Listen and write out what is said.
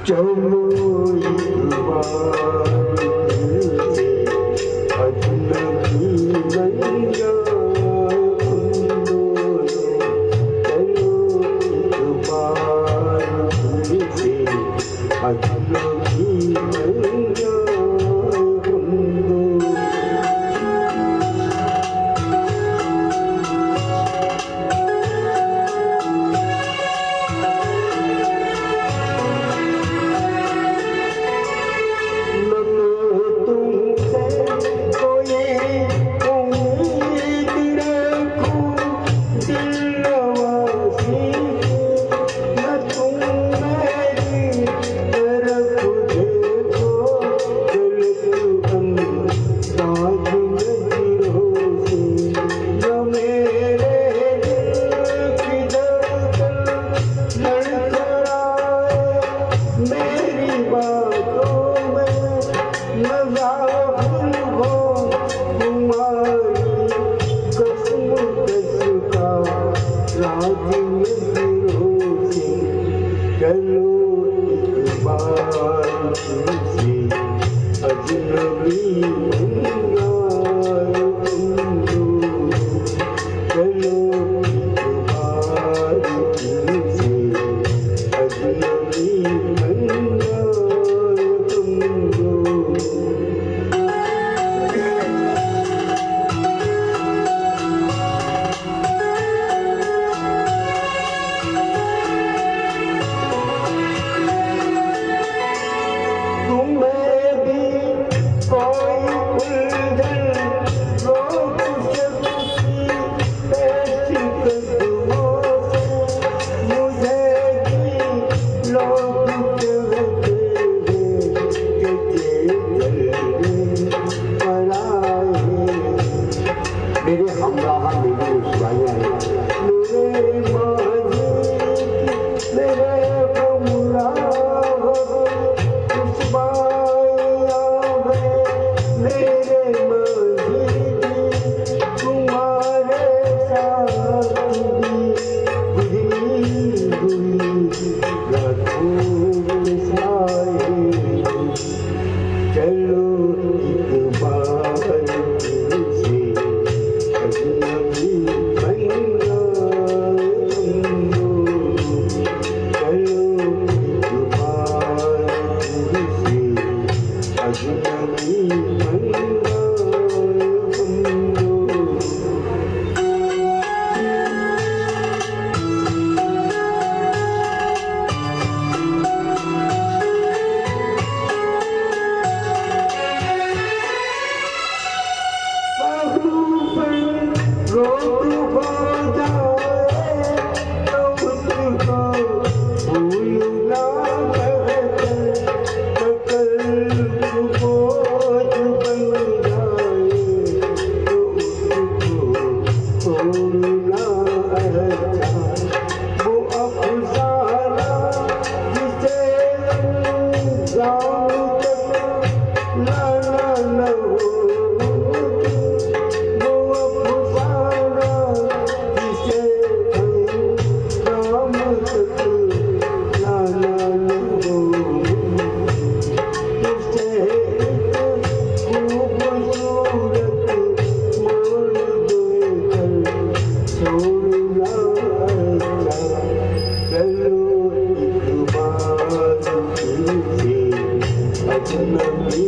चलो एक बार से अजनबी बन जा हम दोनों। चलो एक बार से अजनबी बन जा हम दोनों। चलो एक बार से अजनबी बन जाए हम दोनों। चलो एक बार से अजनबी बन जाए हम दोनों। मेरे हमराह मेरी रुसवाइयाँ हैं, मेरे माजी मेरे हमराह रुसवाइयाँ हैं। मेरे माजी तुम्हारे साथ गुजरी गुजरी रातों में साए। चलो एक बार से अजनबी बन जाए हम दोनों। चलो एक बार से अजनबी बन जाए हम दोनों। रोक हो जाए तो उसको भूल ना कर, कल्ब बोझ बन जाए तो उसको छोड़ना अच्छा। वो अफसाना जिसे जान तक लाना न हो, अजनबी